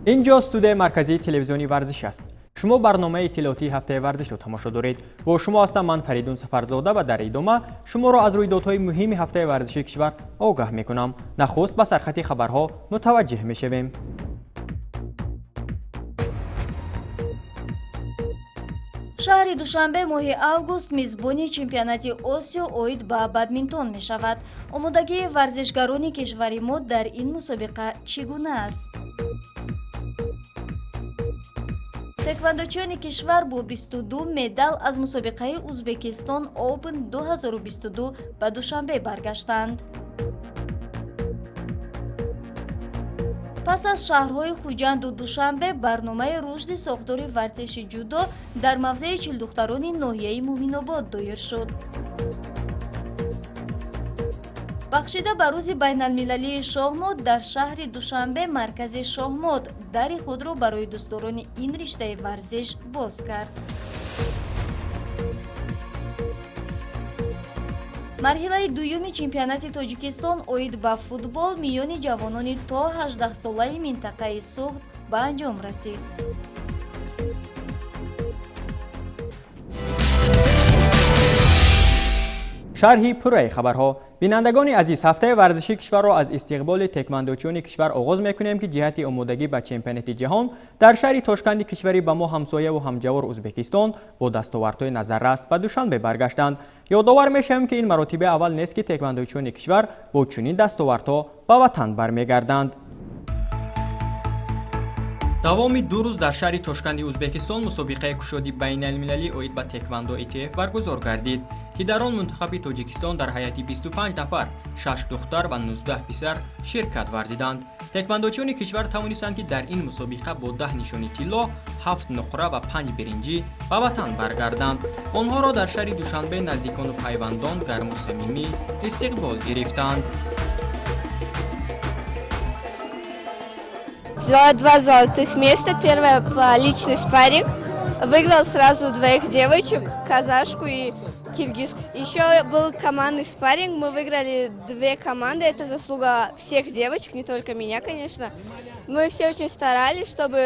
اینجا استودیوی مرکزی تلویزیونی ورزش است. شما برنامه اطلاعاتی هفته ورزش رو تماشا دارید. با شما هستم من فریدون سفرزاده و در ادامه شما را از رویدادهای مهم هفته ورزشی کشور آگاه میکنم. نخست به سرخط خبرها متوجه میشویم. شهر دوشنبه ماه август میزبانی چمپیونات آسیا اوید به بادمینتون می شود. آمادگی ورزشکاران کشور ما در این مسابقه چگونه است؟ تکواندوچیان کشور با 22 مدال از مسابقه ازبکستان اوپن 2022 به دوشنبه برگشتند. پس از شهرهای خوجند و دوشنبه برنامه رشد ساختار ورزش جودو در موضع 40 دختران ناحیه مومن‌آباد دایر شد. بخشیده به روز بین المللی شاهماد در شهر دوشنبه مرکز شاهماد در خود را برای دوستداران این رشته ورزش باز کرد. مرحله دوم چمپیونات تاجیکستان اوید به فوتبال میان جوانان تا 18 ساله منطقه سوخت به انجام رسید. شرح پره خبرها. بینندگان عزیز، هفته ورزشی کشور را از استقبال تکواندوچیان کشور آغاز میکنیم که جهت آمادگی به چمپیونات جهان در شهر تاشکند کشوری به ما همسایه و همجوار ازبکستان با دستاوردهای نظررس به دوشنبه برگشتند. یادآور میشیم که این مراتب اول نیست که تکواندوچیان کشور با چنین دستاوردها به وطن برمیگردند. دوام 2 روز در شهر تاشکند ازبکستان مسابقه کشادی بین المللی اوید به تکواندو ETF برگزار گردید که در آن منتخب تاجیکستان در هیئت 25 نفر 6 دختر و 19 پسر شرکت ورزیدند. تکواندوچیان کشور توانستند که در این مسابقه با 10 نشانی طلا، 7 نقره و 5 برنجی به وطن برگردند. آنها را در شهر دوشنبه نزدیکان و پیوندان گرم و صمیمی استقبال گرفتند. Взяла 2 золотых места. Первое по личный спарринг. Выиграл сразу 2 девочек, казашку и киргизку. Еще был командный спарринг. Мы выиграли 2 команды. Это заслуга всех девочек, не только меня, конечно. Мы все очень старались, чтобы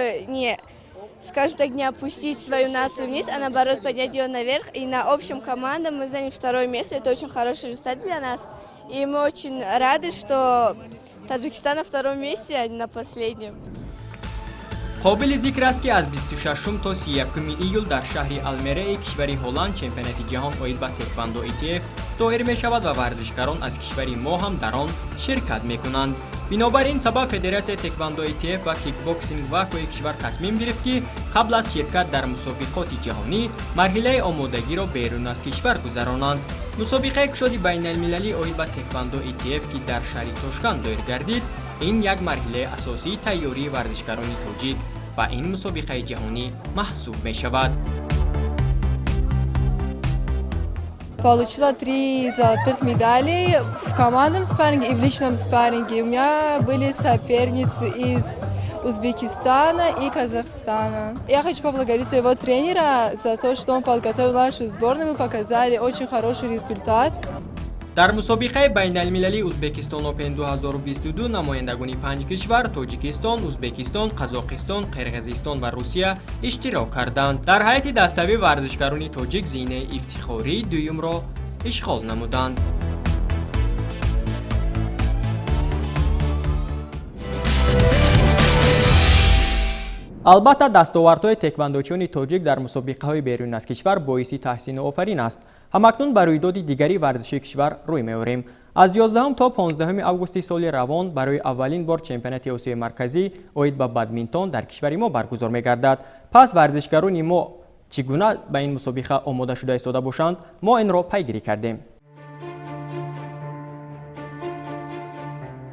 скажем так, не опустить свою нацию вниз, а наоборот поднять ее наверх. И на общем команде мы заняли 2 место. Это очень хороший результат для нас. И мы очень рады, что Таджикистан на 2 месте, а не на последнем. قابل ذکر است که از 26 تا 31 ایول در شهر المره کشور هلند چمپیونات جهان اوید به تکواندو ETF دایر می شود و ورزشکاران از کشور ما هم در آن شرکت می کنند. بنابراین سبب فدراسیون تکواندو ETF و کیک باکسینگ و کشور تصمیم گرفت که قبل از شرکت در مسابقات جهانی مرحله آمادگی را بیرون از کشور گذرانند. مسابقه کشادی بین المللی اوید به تکواندو ETF که در شهر تاشکند دایر گردید، این یک مرحله اساسی تیاری ورزشکاران تاجیک و این مسابقه جهانی محسوب می شود. Получила 3 золотых медалей в командном спарринге и в личном спарринге. У меня были соперницы из Узбекистана и Казахстана. Я хочу поблагодарить своего тренера за то, что он подготовил нашу сборную. Мы показали очень хороший результат. در مسابقه بین المللی ازبکستان اوپن 2022 نمایندگان 5 کشور تاجیکستان، ازبکستان، قزاقستان، قرقیزستان و روسیه اشتراک کردند. در هیئت دستاوی ورزشکاران تاجیک زینه افتخاری دوم را اشغال نمودند. البته دستاوردهای تکواندوچیان تاجیک در مسابقه‌های بیرون از کشور باعث تحسین و آفرین است. همکنون بر رویداد دیگری ورزشی کشور روی می‌آوریم. از 11 تا 15 آگوست سال روان برای اولین بار چمپیونات آسیای مرکزی اوید به بادمینتون در کشور ما برگزار می‌گردد. پس ورزشکاران ما چگونه به این مسابقه آماده شده ایستاده باشند، ما این را پیگیری کردیم.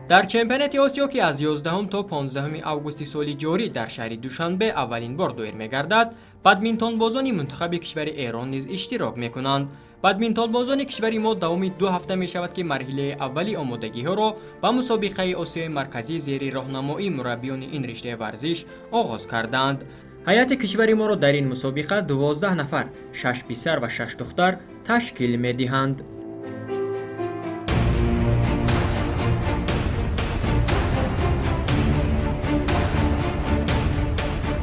در چمپیونات آسیا که از 11 تا 15 آگوست سال جاری در شهر دوشنبه اولین بار دایر می‌گردد، بادمینتون بازان منتخب کشور ایران نیز اشتراک می‌کنند. بادمینتون بازان کشور ما دوام 2 هفته می‌شود که مرحله اولی آمادگی‌ها را به مسابقه آسیای مرکزی زیر راهنمایی مربیان این رشته ورزش آغاز کردند. هیئت کشور ما را در این مسابقه 12 نفر، 6 پسر و 6 دختر تشکیل می‌دهند.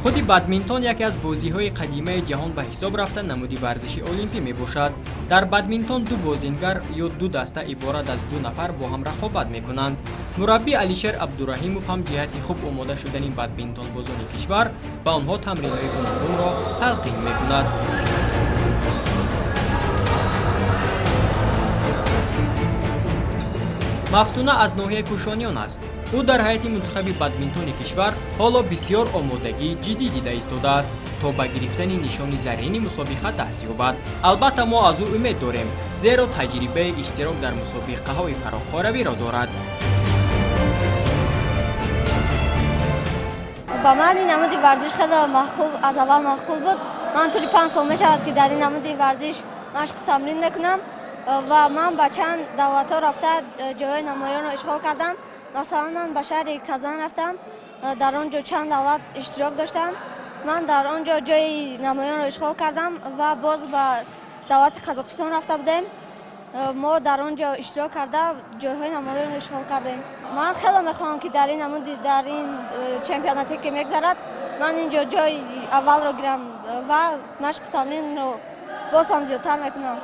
خودی بدمینتون یکی از بازی‌های قدیمی جهان به حساب رفته نمودی ورزشی المپی میباشد. در بدمینتون دو بازیگر یا دو دسته عبارت از دو نفر با هم رقابت میکنند. مربی علیشیر عبدالرحیموف هم جهت خوب آماده شدن بدمینتون بازان کشور به آنها تمرین‌های گوناگون را تلقین میکند. مفتونه از ناحیه کوشانیان است. او در هیئت منتخب بدمینتون کشور حالا بسیار آمادگی جدی دیده ایستاده است تا به گرفتن نشان زرین مسابقه دست یابد. البته ما از او امید داریم زیرا تجربه اشتراک در مسابقه های فراخوروی را دارد. با من این نمود ورزش خیلی از اول مشغول بود. من طولی 5 سال میشود که در این نمود ورزش مشق تمرین میکنم و من با چند دولت‌ها رفته جای نمایان را اشغال کردم. مثلا من به شهر کازان رفتم، در آنجا چند دولت اشتراک داشتم. من در آنجا جای نمایان را اشغال کردم و باز به دولت قزاقستان رفته بودیم. ما در آنجا اشتراک کرده جایهای نمایان را اشغال کردیم. من خیلی میخوام که در این چمپیوناتی که میگذرد من اینجا جای اول را گیرم و مشق تمرین رو باز هم زیادتر میکنم.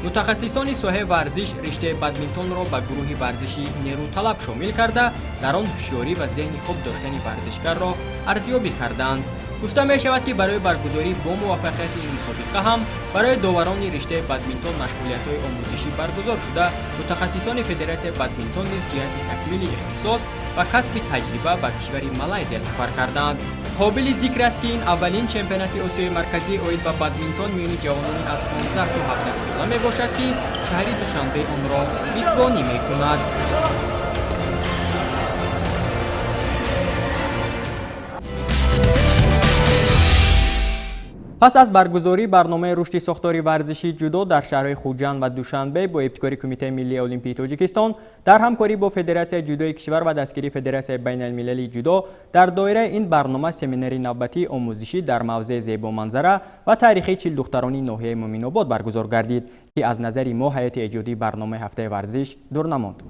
متخصصان ساحه ورزش رشته بدمینتون را به گروه ورزشی نیرو طلب شامل کرده در آن هوشیاری و ذهن خوب داشتن ورزشکار را ارزیابی کردند. گفته می شود که برای برگزاری با موفقیت این مسابقه هم برای داوران رشته بدمینتون مشغولیت‌های آموزشی برگزار شده. متخصصان فدراسیون بدمینتون نیز جهت تکمیل اختصاص و کسب تجربه به کشور مالزی سفر کردند. قابل ذکر است که این اولین چمپیونات آسیای مرکزی اوید به بدمینتون میان جوانان از 15 تا 17 ساله می باشد که شهر دوشنبه آن را میزبانی میکند. پس از برگزاری برنامه رشد ساختاری ورزشی جودو در شهرهای خوجند و دوشنبه با ابتکار کمیته ملی المپی تاجیکستان در همکاری با فدراسیون جودوی کشور و دستگیری فدراسیون بین المللی جودو در دایره این برنامه سمیناری نوبتی آموزشی در موضع زیبا منظره و تاریخی 40 دخترانی ناحیه مومن‌آباد برگزار گردید که از نظر ما هیئت ایجادی برنامه هفته ورزش دور نماند.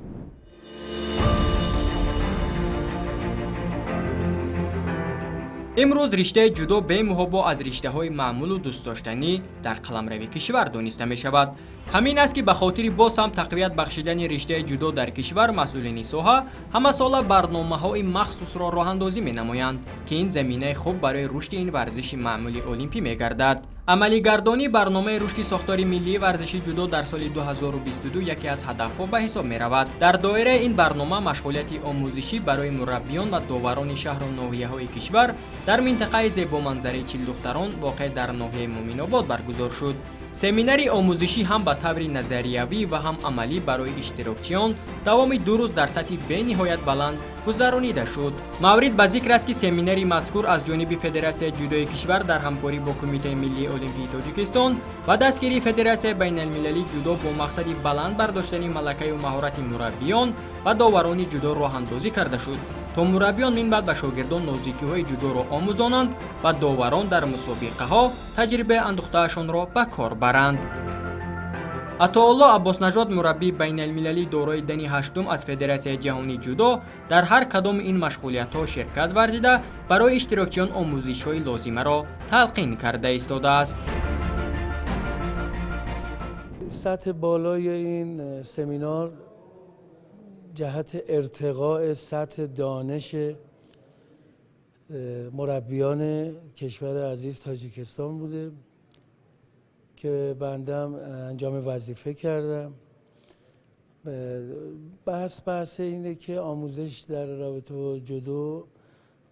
امروز رشته جودو به محابا از رشته های معمول و دوست داشتنی در قلمرو کشور دانسته می شود. همین است که به خاطر باز هم تقویت بخشیدن رشته جودو در کشور مسئولین ساحه همه ساله برنامه‌های مخصوص را راه اندازی می نمایند که این زمینه خوب برای رشد این ورزش معمولی المپی می گردد. عملی گردانی برنامه رشد ساختاری ملی ورزشی جودو در سال 2022 یکی از هدفها به حساب می رود. در دایره این برنامه مشغولیت آموزشی برای مربیان و داوران شهر و ناحیه‌های کشور در منطقه زیبا منظره 40 دختران واقع در ناحیه مومن‌آباد برگزار شد. سمیناری آموزشی هم به طور نظریوی و هم عملی برای اشتراکچیان دوام 2 روز در سطح به نهایت بلند گذرانیده شد. مورد به ذکر است که سمیناری مذکور از جانب فدراسیون جودوی کشور در همکاری با کمیته ملی المپی تاجیکستان و دستگیری فدراسیون بین المللی جودو با مقصد بلند برداشتن ملکه و مهارت مربیان و داوران جودو راه اندازی کرده شد تا مربیان من بعد به شاگردان نازکی‌های جودو را آموزانند و داوران در مسابقه‌ها تجربه اندوخته‌شان را به کار برند. عطاالله عباس نژاد مربی بین المللی دورای دنی هشتم از فدراسیون جهانی جودو در هر کدام این مشغولیت‌ها شرکت ورزیده برای اشتراکیان آموزش‌های لازمه را تلقین کرده ایستاده است. سطح بالای این سمینار جهت ارتقاء سطح دانش مربیان کشور عزیز تاجیکستان بوده که بندم انجام وظیفه کردم. بحث اینه که آموزش در رابطه با جودو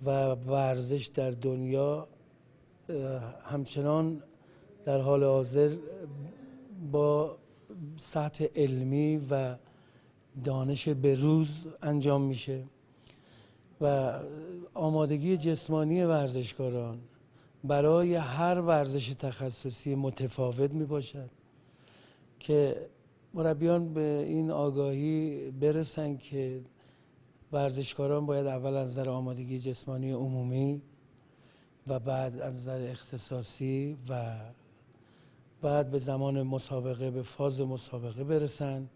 و ورزش در دنیا همچنان در حال حاضر با سطح علمی و دانش به روز انجام میشه و آمادگی جسمانی ورزشکاران برای هر ورزش تخصصی متفاوت می باشد که مربیان به این آگاهی برسن که ورزشکاران باید اول از نظر آمادگی جسمانی عمومی و بعد از نظر اختصاصی و بعد به زمان مسابقه به فاز مسابقه برسن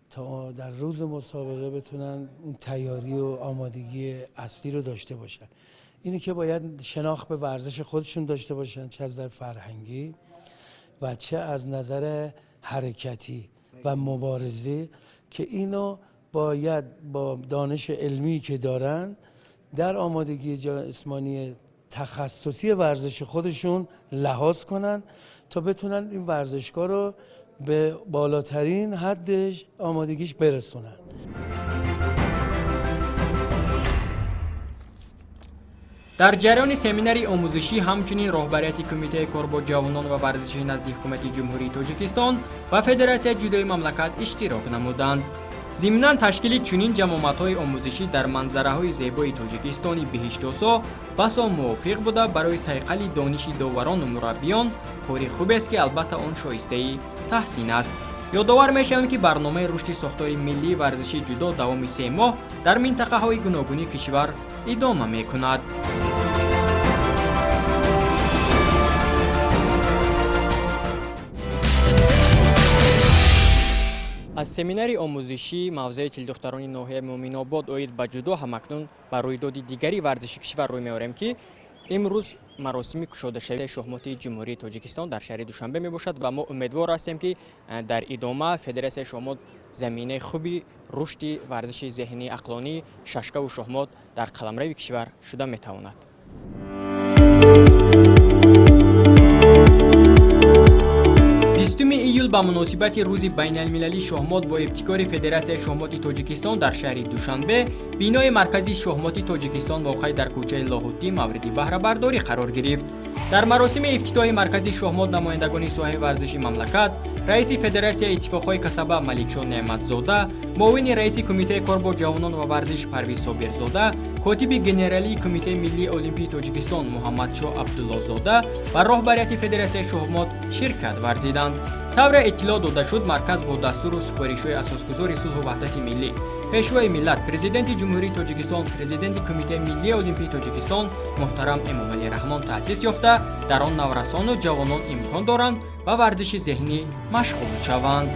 تا در روز مسابقه بتونن اون تیاری و آمادگی اصلی رو داشته باشن. اینه که باید شناخت به ورزش خودشون داشته باشن، چه از نظر فرهنگی و چه از نظر حرکتی و مبارزه، که اینو باید با دانش علمی که دارن در آمادگی جسمانی تخصصی ورزش خودشون لحاظ کنن تا بتونن این ورزشگاه رو به بالاترین حد آمادگیش برسونن. در جریان سمیناری آموزشی همچنین رهبریت کمیته کار با جوانان و ورزشی نزد حکومت جمهوری تاجیکستان و فدراسیون جودوی مملکت اشتراک نمودند. ضمناً تشکیل چنین جماعت‌های آموزشی در منظره‌های زیبای تاجیکستانی بهشت‌آسا بسا موافق بوده برای صیقل دانش داوران و مربیان کاری خوب است که البته آن شایسته تحسین است. یادآور می‌شویم که برنامه رشد ساختار ملی ورزشی جودو دوام 3 ماه در منطقه‌های گوناگون کشور ادامه می‌کند. از سمیناری آموزشی موضوع دختران ناحیه مومن‌آباد اوید به جودو همکنون بر رویداد دیگری ورزشی کشور روی می‌آوریم که امروز مراسم گشوده شوی شهمات جمهوری تاجیکستان در شهر دوشنبه میباشد و ما امیدوار هستیم که در ادامه فدراسیون شهمات زمینه خوبی رشد ورزش ذهنی عقلانی ششکه و شهمات در قلمرو کشور شده میتواند. 20 ایول با مناسبت روز بین المللی شهمات با ابتکار فدراسیون شهمات تاجیکستان در شهر دوشنبه بینای مرکزی شهمات تاجیکستان واقع در کوچه لاهوتی مورد بهره برداری قرار گرفت. در مراسم افتتاح مرکزی شهمات نمایندگان ساحه ورزشی مملکت، رئیس فدراسیون اتفاقهای کسبه ملکشاه نعمتزاده، معاون رئیس کمیته کار با جوانان و ورزش پرویز صابرزاده، کاتب گنرالی کمیته ملی المپی تاجیکستان محمدشاه عبدالله‌زاده و رهبریت فدراسیون شهمات شرکت ورزیدند. طور اطلاع داده شد مرکز با دستور و سپارش‌های اساسگذار صلح و وحدت ملی، پیشوای ملت، پرزیدنت جمهوری تاجیکستان، پرزیدنت کمیته ملی المپی تاجیکستان محترم امامعلی رحمان تأسیس یافته در آن نورسان و جوانان امکان دارند و ورزش ذهنی مشغول شوند.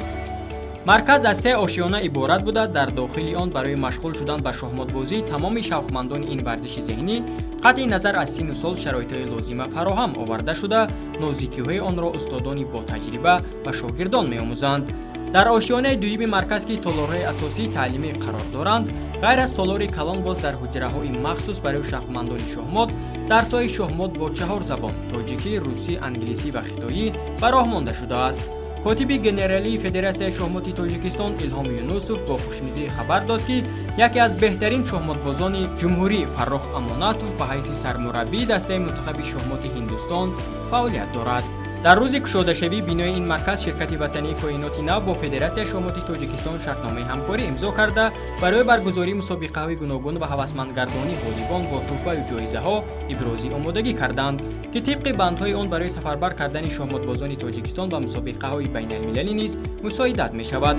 مرکز از 3 آشیانه عبارت بوده. در داخل آن برای مشغول شدن به شهمات بازی تمام شوقمندان این ورزش ذهنی قطع نظر از سن و سال شرایط‌های لازمه فراهم آورده شده نزدیکی‌های آن را استادانی با تجربه و شاگردان می‌آموزند. در آشیانه دویم مرکز که تالارهای اساسی تعلیمی قرار دارند، غیر از تالار کلان باز در حجره‌های مخصوص برای شوقمندان شهمات درس‌های شهمات با 4 زبان تاجیکی، روسی، انگلیسی و خطایی به راه مانده شده است. کاتب گنرالی فدراسیون شهمات تاجیکستان الهام یونوسوف با خوشنودی خبر داد که یکی از بهترین شهماتبازان جمهوری فرخ اماناتوف به حیث سرمربی دسته منتخب شهمات هندوستان فعالیت دارد. در روز گشوده شوی بینای این مرکز شرکت وطنی کائنات نو با فدراسیون شهمات تاجیکستان شرطنامه همکاری امضا کرده برای برگزاری مسابقه‌های گوناگون و هوسمندگردانی والیبال با تحفه و جایزه‌ها ابراز آمادگی کردند که طبق بندهای آن برای سفربر کردن شهماتبازان تاجیکستان به مسابقه‌های بین‌المللی نیز مساعدت می‌شود.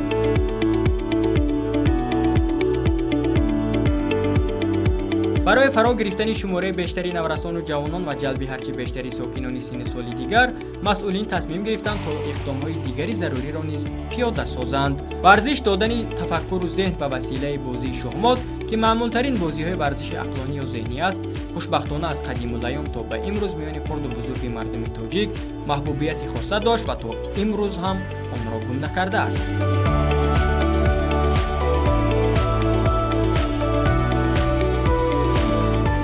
برای فرا گرفتن شماره بیشتری نورسان و جوانان و جلب هرچه بیشتری ساکنان سن سالی دیگر، مسئولین تصمیم گرفتند تا اقدام‌های دیگری ضروری را نیز پیاده سازند. ورزش دادن تفکر و ذهن به وسیله بازی شهمات که معمول‌ترین بازی‌های ورزش عقلانی و ذهنی است، خوشبختانه از قدیم الایام تا به امروز میان خرد و بزرگ مردم تاجیک محبوبیت خاصه داشت و تا امروز هم آن را گم نکرده است.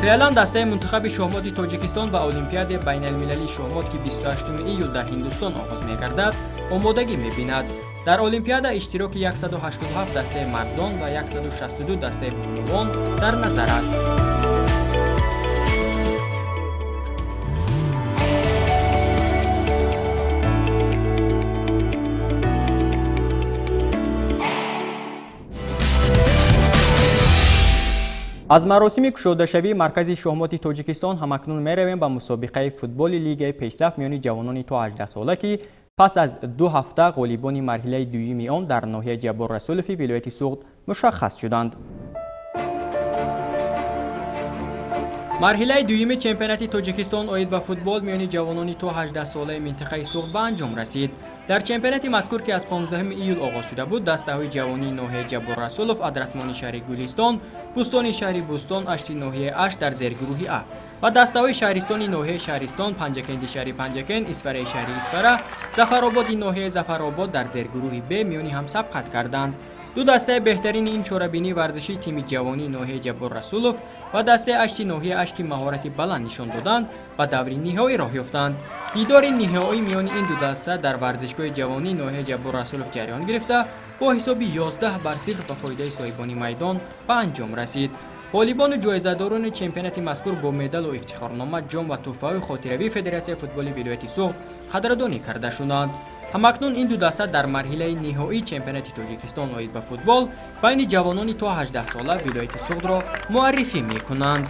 فعلا دسته منتخب شهمات تاجیکستان به المپیاد بین المللی شهمات که 28 ایول در هندوستان آغاز می‌گردد آمادگی می‌بیند. در المپیاد اشتراک 187 دسته مردان و 162 دسته پهلوان در نظر است. از مراسم گشوده شوی مرکز شهمات تاجیکستان همکنون میرویم به مسابقه فوتبال لیگ پیشرفت میان جوانان تا 18 ساله که پس از 2 هفته غالیبان مرحله دوم آن در ناحیه جبر رسولفی ولایت سوغد مشخص شدند. مرحله دوم چمپیونات تاجیکستان اوید و فوتبال میان جوانان تا 18 ساله منطقه سوغد به انجام رسید. در چمپیونات مذکور که از 15 ایول آغاز شده بود، دسته‌های جوانی ناحیه جبر رسولف، ادرسمان شهر گلستان، بوستان شهر بوستان، اشتی ناحیه اش در زیرگروه ا و دسته‌های شهرستان نوحه شهرستان، پنجکندی شهری پنجکند، اسفره شهری اسفره، ظفرآباد نوحه ظفرآباد در زیرگروه ب میانی هم سبقت کردند. دو دسته بهترین این چهاربینی ورزشی تیم جوانی نوحه جبار رسولوف و دسته اشتی نوحه اشکی مهارت بلند نشان دادند و دور نهایی راه یافتند. دیدار نهایی میان این دو دسته در ورزشگاه جوانی نوحه جبار رسولوف جریان گرفته با حساب 11-0 به فایده صاحبان میدان به انجام رسید. غالبان و جایزه‌داران چمپیونات مذکور با مدال و افتخارنامه، جام و تحفه‌های خاطره‌ای فدراسیون فوتبال ولایت سوخت قدردانی کرده شدند. همکنون این دو دسته در مرحله نهایی چمپیونات تاجیکستان اوید به فوتبال بین جوانان تا 18 ساله ولایت سوخت را معرفی می‌کنند.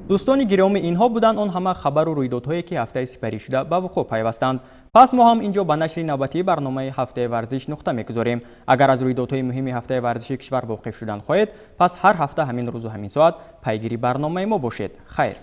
دوستان گرامی، اینها بودند آن همه خبر و رویدادهایی که هفته سپری شده به وقوع پیوستند. پس ما هم اینجا به نشر نوبتی برنامه هفته ورزش نقطه میگذاریم. اگر از رویدادهای مهم هفته ورزشی کشور واقف شدن خواهید، پس هر هفته همین روز و همین ساعت پیگیری برنامه ما باشید. خیر.